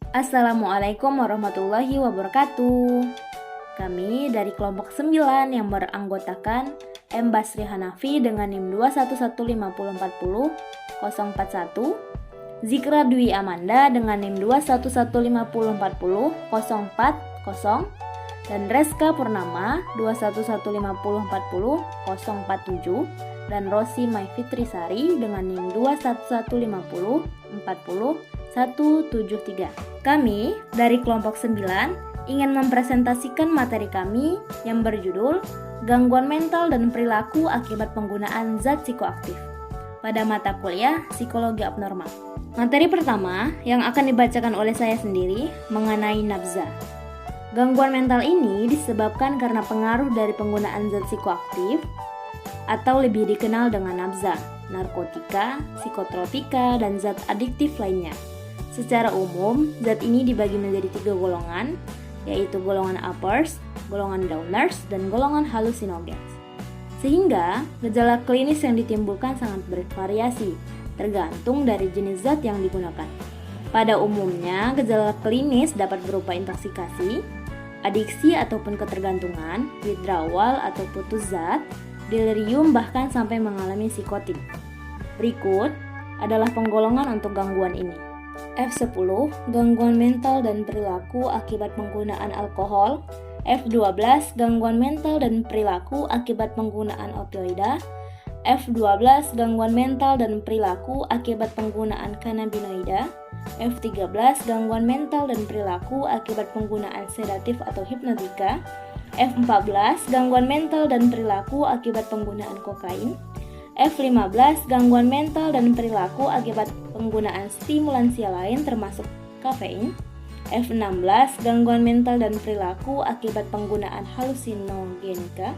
Assalamualaikum warahmatullahi wabarakatuh. Kami dari kelompok 9 yang beranggotakan M. Basri Hanafi dengan NIM 2115040 Zikra Dwi Amanda dengan NIM 2115040 dan Reska Purnama 2115040 dan Rosi Mai Fitrisari dengan NIM 2115040 Kami dari kelompok 9 ingin mempresentasikan materi kami yang berjudul Gangguan Mental dan Perilaku Akibat Penggunaan Zat Psikoaktif pada mata kuliah Psikologi Abnormal. Materi pertama yang akan dibacakan oleh saya sendiri mengenai nafza. Gangguan mental ini disebabkan karena pengaruh dari penggunaan zat psikoaktif atau lebih dikenal dengan nafza, narkotika, psikotropika, dan zat adiktif lainnya. Secara umum, zat ini dibagi menjadi 3 golongan, yaitu golongan uppers, golongan downers, dan golongan hallusinogens. Sehingga, gejala klinis yang ditimbulkan sangat bervariasi, tergantung dari jenis zat yang digunakan. Pada umumnya, gejala klinis dapat berupa intoxikasi, adiksi ataupun ketergantungan, withdrawal atau putus zat, delirium bahkan sampai mengalami psikotik. Berikut adalah penggolongan untuk gangguan ini. F10, gangguan mental dan perilaku akibat penggunaan alkohol. F12, gangguan mental dan perilaku akibat penggunaan opioida. F12, gangguan mental dan perilaku akibat penggunaan kanabinoida. F13, gangguan mental dan perilaku akibat penggunaan sedatif atau hipnotika. F14, gangguan mental dan perilaku akibat penggunaan kokain. F15, gangguan mental dan perilaku akibat penggunaan stimulansia lain termasuk kafein. F16, gangguan mental dan perilaku akibat penggunaan halusinogenika.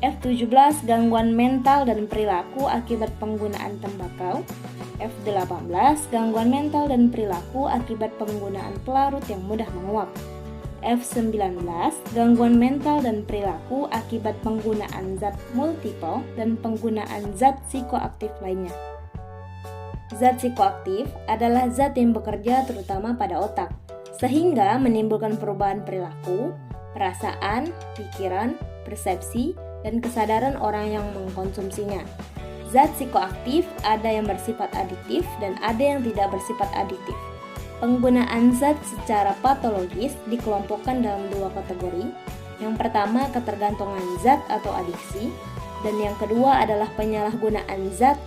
F17, gangguan mental dan perilaku akibat penggunaan tembakau. F18, gangguan mental dan perilaku akibat penggunaan pelarut yang mudah menguap. F19, gangguan mental dan perilaku akibat penggunaan zat multiple dan penggunaan zat psikoaktif lainnya. Zat psikoaktif adalah zat yang bekerja terutama pada otak, sehingga menimbulkan perubahan perilaku, perasaan, pikiran, persepsi, dan kesadaran orang yang mengkonsumsinya. Zat psikoaktif ada yang bersifat adiktif dan ada yang tidak bersifat adiktif. Penggunaan zat secara patologis dikelompokkan dalam 2 kategori. Yang pertama, ketergantungan zat atau adiksi, dan yang kedua adalah penyalahgunaan zat.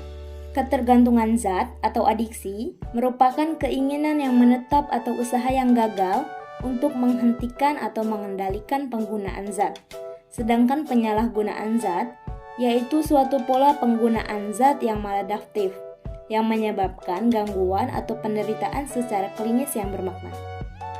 Ketergantungan zat atau adiksi merupakan keinginan yang menetap atau usaha yang gagal untuk menghentikan atau mengendalikan penggunaan zat. Sedangkan penyalahgunaan zat yaitu suatu pola penggunaan zat yang maladaptif yang menyebabkan gangguan atau penderitaan secara klinis yang bermakna.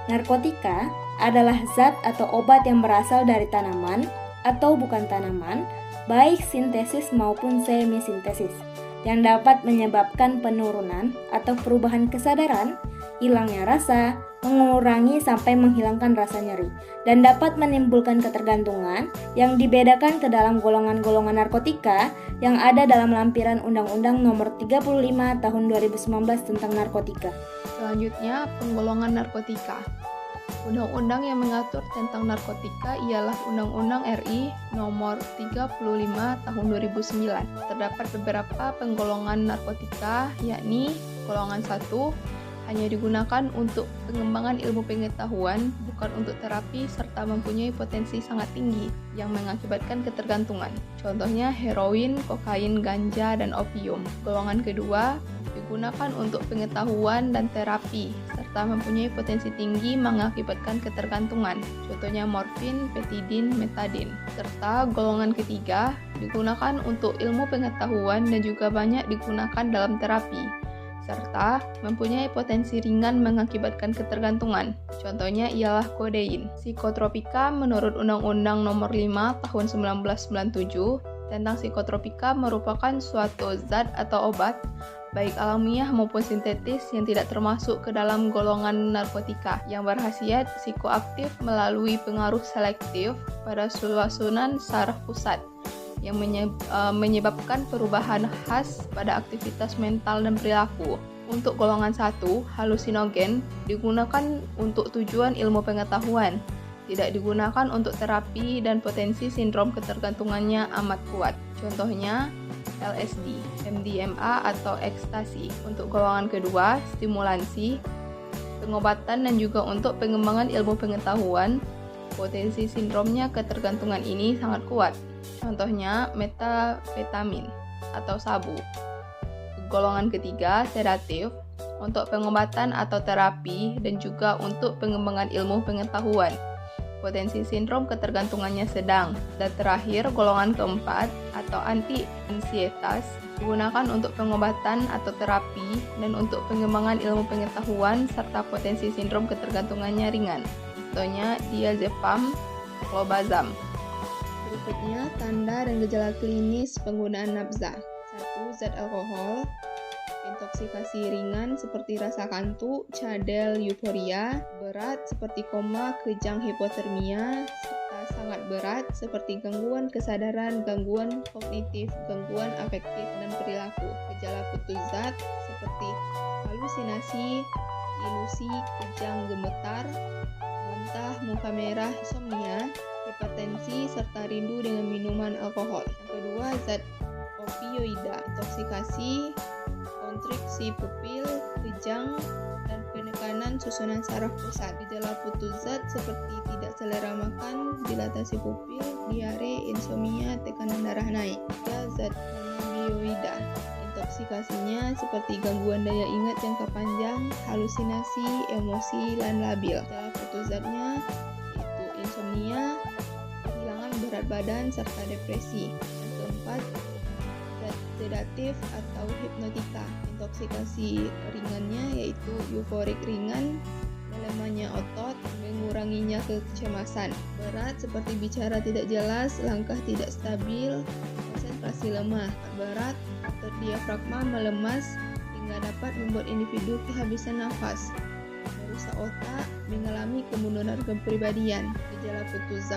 Narkotika adalah zat atau obat yang berasal dari tanaman atau bukan tanaman, baik sintesis maupun semisintesis, yang dapat menyebabkan penurunan atau perubahan kesadaran, hilangnya rasa, mengurangi sampai menghilangkan rasa nyeri, dan dapat menimbulkan ketergantungan yang dibedakan ke dalam golongan-golongan narkotika yang ada dalam lampiran Undang-Undang Nomor 35 Tahun 2019 tentang narkotika. Selanjutnya, penggolongan narkotika. Undang-undang yang mengatur tentang narkotika ialah Undang-Undang RI Nomor 35 Tahun 2009. Terdapat beberapa penggolongan narkotika, yakni golongan 1 hanya digunakan untuk pengembangan ilmu pengetahuan, bukan untuk terapi, serta mempunyai potensi sangat tinggi yang mengakibatkan ketergantungan. Contohnya heroin, kokain, ganja, dan opium. Golongan kedua digunakan untuk pengetahuan dan terapi, serta mempunyai potensi tinggi mengakibatkan ketergantungan. Contohnya morfin, petidin, metadin. Serta golongan ketiga digunakan untuk ilmu pengetahuan dan juga banyak digunakan dalam terapi, serta mempunyai potensi ringan mengakibatkan ketergantungan. Contohnya ialah kodein. Psikotropika menurut Undang-Undang Nomor 5 Tahun 1997 tentang psikotropika merupakan suatu zat atau obat, baik alamiah maupun sintetis yang tidak termasuk ke dalam golongan narkotika, yang berkhasiat psikoaktif melalui pengaruh selektif pada susunan saraf pusat, yang menyebabkan perubahan khas pada aktivitas mental dan perilaku. Untuk golongan 1, halusinogen digunakan untuk tujuan ilmu pengetahuan, tidak digunakan untuk terapi dan potensi sindrom ketergantungannya amat kuat. Contohnya LSD, MDMA atau ekstasi. Untuk golongan kedua, stimulansi, pengobatan dan juga untuk pengembangan ilmu pengetahuan, potensi sindromnya ketergantungan ini sangat kuat. Contohnya metafetamin atau sabu. Golongan ketiga, sedatif, untuk pengobatan atau terapi dan juga untuk pengembangan ilmu pengetahuan. Potensi sindrom ketergantungannya sedang. Dan terakhir, golongan keempat atau anti-ansietas digunakan untuk pengobatan atau terapi dan untuk pengembangan ilmu pengetahuan serta potensi sindrom ketergantungannya ringan. Contohnya diazepam, clobazam. Berikutnya, tanda dan gejala klinis penggunaan nafza. 1. Zat alkohol. Intoksikasi ringan seperti rasa kantuk, cadel, euforia. Berat seperti koma, kejang, hipotermia. Serta sangat berat seperti gangguan kesadaran, gangguan kognitif, gangguan afektif, dan perilaku. Gejala putus zat seperti halusinasi, ilusi, kejang, gemetar, muntah, muka merah, insomnia, hipertensi, serta rindu dengan minuman alkohol. Yang kedua, zat opioida, intoksikasi, kontriksi pupil, kejang, dan penekanan susunan saraf pusat. Gejala putus zat seperti tidak selera makan, dilatasi pupil, diare, insomnia, tekanan darah naik. Zat cannabinoida, intoksikasinya seperti gangguan daya ingat jangka panjang, halusinasi, emosi, dan labil. Gejala putus zatnya yaitu insomnia, kehilangan berat badan, serta depresi. Yang keempat, zat sedatif atau hipnotika. Intoksikasi ringannya yaitu euforik ringan, melemahnya otot, menguranginya kecemasan. Berat seperti bicara tidak jelas, langkah tidak stabil, konsentrasi lemah. Berat atau diafragma melemas hingga dapat membuat individu kehabisan nafas, merusak otak, mengalami kemunduran kepribadian. Gejala putus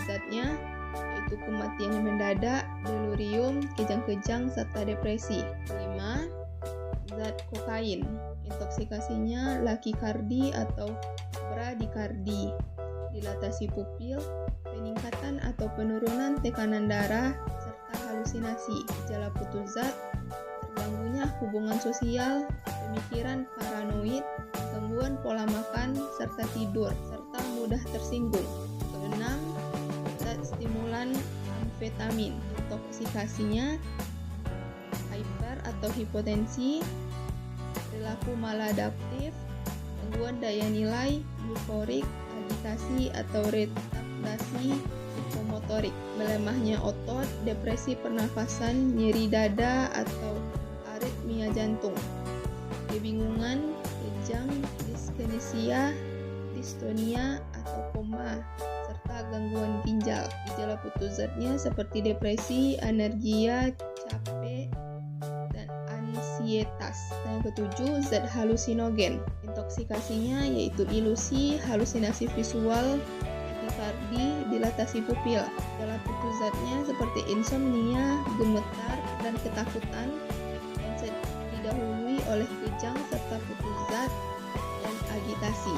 zatnya yaitu kematian yang mendadak, delirium, kejang-kejang, serta depresi. 5. Zat kokain. Intoksikasinya lakikardi atau bradikardi, dilatasi pupil, peningkatan atau penurunan tekanan darah, serta halusinasi. Gejala putus zat, terganggunya hubungan sosial, pemikiran paranoid, gangguan pola makan, serta tidur, serta mudah tersinggung. 6. Zat stimulan amfetamin. Intoksikasinya hyper atau hipotensi, perilaku maladaptif, gangguan daya nilai, euforik, agitasi atau retardasi psikomotorik, melemahnya otot, depresi pernafasan, nyeri dada atau aritmia jantung, kebingungan, kejang, dyskinesia, dystonia atau koma, serta gangguan ginjal. Gejala putus zatnya seperti depresi, anergia, capek, dan ansietas. Yang ketujuh, zat halusinogen. Intoksikasinya yaitu ilusi, halusinasi visual, takikardi, dilatasi pupil. Gejala putus zatnya seperti insomnia, gemetar, dan ketakutan yang didahului oleh kejang serta putus zat dan agitasi.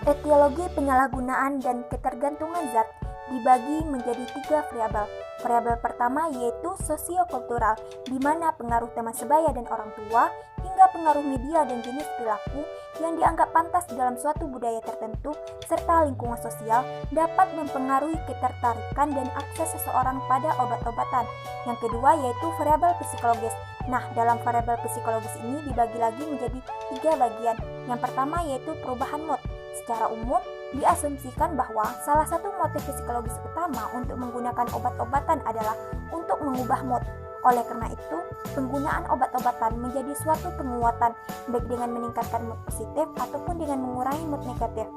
Etiologi penyalahgunaan dan ketergantungan zat dibagi menjadi 3 variabel. Variabel pertama yaitu sosiokultural, di mana pengaruh teman sebaya dan orang tua, hingga pengaruh media dan jenis perilaku yang dianggap pantas dalam suatu budaya tertentu, serta lingkungan sosial dapat mempengaruhi ketertarikan dan akses seseorang pada obat-obatan. Yang kedua yaitu variabel psikologis. Nah, dalam variabel psikologis ini dibagi lagi menjadi 3 bagian. Yang pertama yaitu perubahan mood. Secara umum, diasumsikan bahwa salah satu motif psikologis utama untuk menggunakan obat-obatan adalah untuk mengubah mood. Oleh karena itu, penggunaan obat-obatan menjadi suatu penguatan, baik dengan meningkatkan mood positif ataupun dengan mengurangi mood negatif.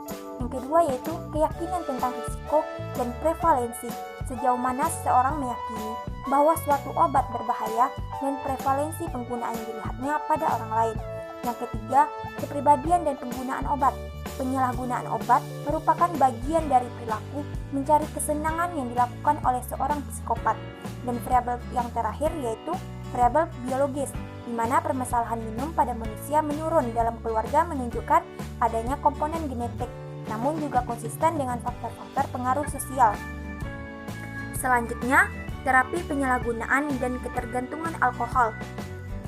Yang kedua yaitu keyakinan tentang risiko dan prevalensi, sejauh mana seseorang meyakini bahwa suatu obat berbahaya dan prevalensi penggunaan yang dilihatnya pada orang lain. Yang ketiga, kepribadian dan penggunaan obat. Penyalahgunaan obat merupakan bagian dari perilaku mencari kesenangan yang dilakukan oleh seorang psikopat. Dan variabel yang terakhir yaitu variabel biologis, di mana permasalahan minum pada manusia menurun dalam keluarga menunjukkan adanya komponen genetik, namun juga konsisten dengan faktor-faktor pengaruh sosial. Selanjutnya, terapi penyalahgunaan dan ketergantungan alkohol.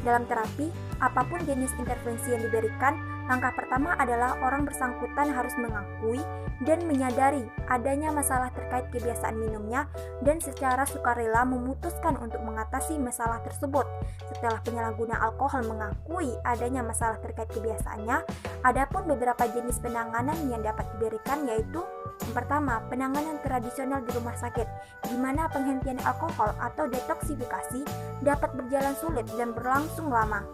Dalam terapi, apapun jenis intervensi yang diberikan, langkah pertama adalah orang bersangkutan harus mengakui dan menyadari adanya masalah terkait kebiasaan minumnya dan secara sukarela memutuskan untuk mengatasi masalah tersebut. Setelah penyalahguna alkohol mengakui adanya masalah terkait kebiasaannya, adapun beberapa jenis penanganan yang dapat diberikan yaitu yang pertama, penanganan tradisional di rumah sakit, di mana penghentian alkohol atau detoksifikasi dapat berjalan sulit dan berlangsung lama.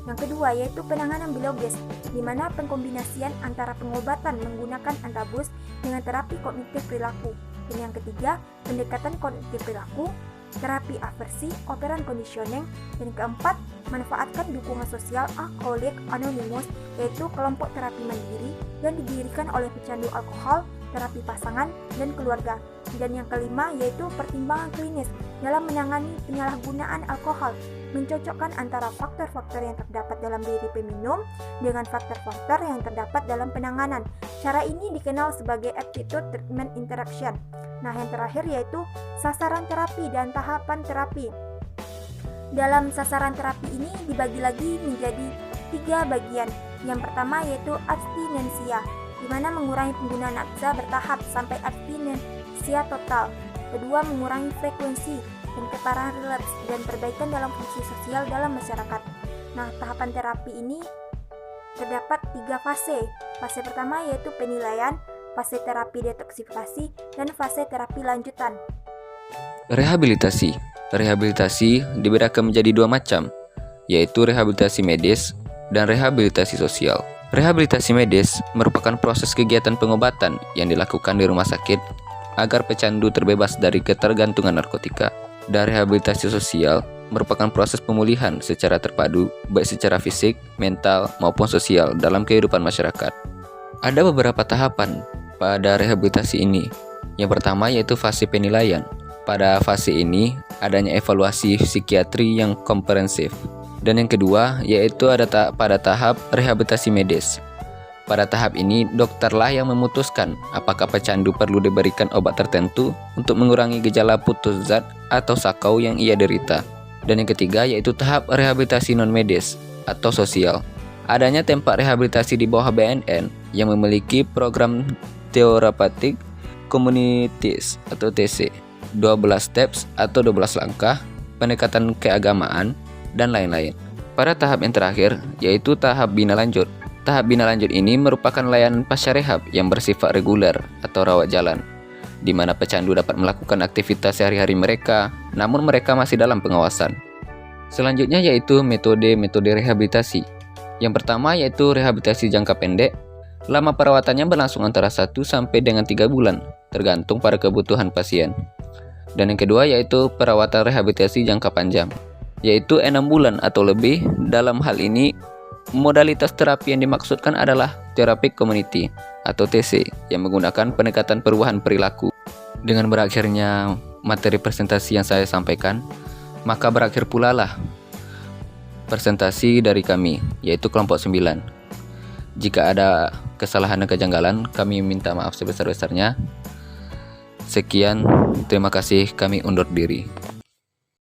Yang kedua yaitu penanganan biologis, di mana pengkombinasian antara pengobatan menggunakan antabus dengan terapi kognitif perilaku. Dan yang ketiga, pendekatan kognitif perilaku, terapi aversi, operan conditioning. Dan keempat, manfaatkan dukungan sosial Alcoholics Anonymous, yaitu kelompok terapi mandiri yang didirikan oleh pecandu alkohol, terapi pasangan, dan keluarga. Dan yang kelima yaitu pertimbangan klinis dalam menangani penyalahgunaan alkohol, mencocokkan antara faktor-faktor yang terdapat dalam diri peminum dengan faktor-faktor yang terdapat dalam penanganan. Cara ini dikenal sebagai attitude treatment interaction. Nah, yang terakhir yaitu sasaran terapi dan tahapan terapi. Dalam sasaran terapi ini dibagi lagi menjadi 3 bagian. Yang pertama yaitu abstinensia, di mana mengurangi penggunaan nafsa bertahap sampai abstinensia total. Kedua, mengurangi frekuensi dan keparahan relapse dan perbaikan dalam fungsi sosial dalam masyarakat. Nah, tahapan terapi ini terdapat 3 fase. Fase pertama yaitu penilaian, fase terapi detoksifikasi, dan fase terapi lanjutan. Rehabilitasi. Rehabilitasi dibedakan menjadi 2 macam, yaitu rehabilitasi medis dan rehabilitasi sosial. Rehabilitasi medis merupakan proses kegiatan pengobatan yang dilakukan di rumah sakit agar pecandu terbebas dari ketergantungan narkotika. Dan rehabilitasi sosial merupakan proses pemulihan secara terpadu, baik secara fisik, mental, maupun sosial dalam kehidupan masyarakat. Ada beberapa tahapan pada rehabilitasi ini. Yang pertama yaitu fase penilaian. Pada fase ini, adanya evaluasi psikiatri yang komprehensif. Dan yang kedua yaitu pada tahap rehabilitasi medis. Pada tahap ini, dokterlah yang memutuskan apakah pecandu perlu diberikan obat tertentu untuk mengurangi gejala putus zat atau sakau yang ia derita. Dan yang ketiga yaitu tahap rehabilitasi non-medis atau sosial. Adanya tempat rehabilitasi di bawah BNN yang memiliki program Therapeutic Communities atau TC, 12 steps atau 12 langkah, pendekatan keagamaan, dan lain-lain. Pada tahap yang terakhir yaitu tahap bina lanjut. Tahap bina lanjut ini merupakan layanan pasca rehab yang bersifat reguler atau rawat jalan, di mana pecandu dapat melakukan aktivitas sehari-hari mereka, namun mereka masih dalam pengawasan. Selanjutnya yaitu metode rehabilitasi. Yang pertama yaitu rehabilitasi jangka pendek. Lama perawatannya berlangsung antara 1 sampai dengan 3 bulan, tergantung pada kebutuhan pasien. Dan yang kedua yaitu perawatan rehabilitasi jangka panjang, yaitu 6 bulan atau lebih. Dalam hal ini, modalitas terapi yang dimaksudkan adalah terapi community atau TC yang menggunakan pendekatan perubahan perilaku. Dengan berakhirnya materi presentasi yang saya sampaikan, maka berakhir pula lah presentasi dari kami, yaitu kelompok 9. Jika ada kesalahan dan kejanggalan, kami minta maaf sebesar-besarnya. Sekian, terima kasih, kami undur diri.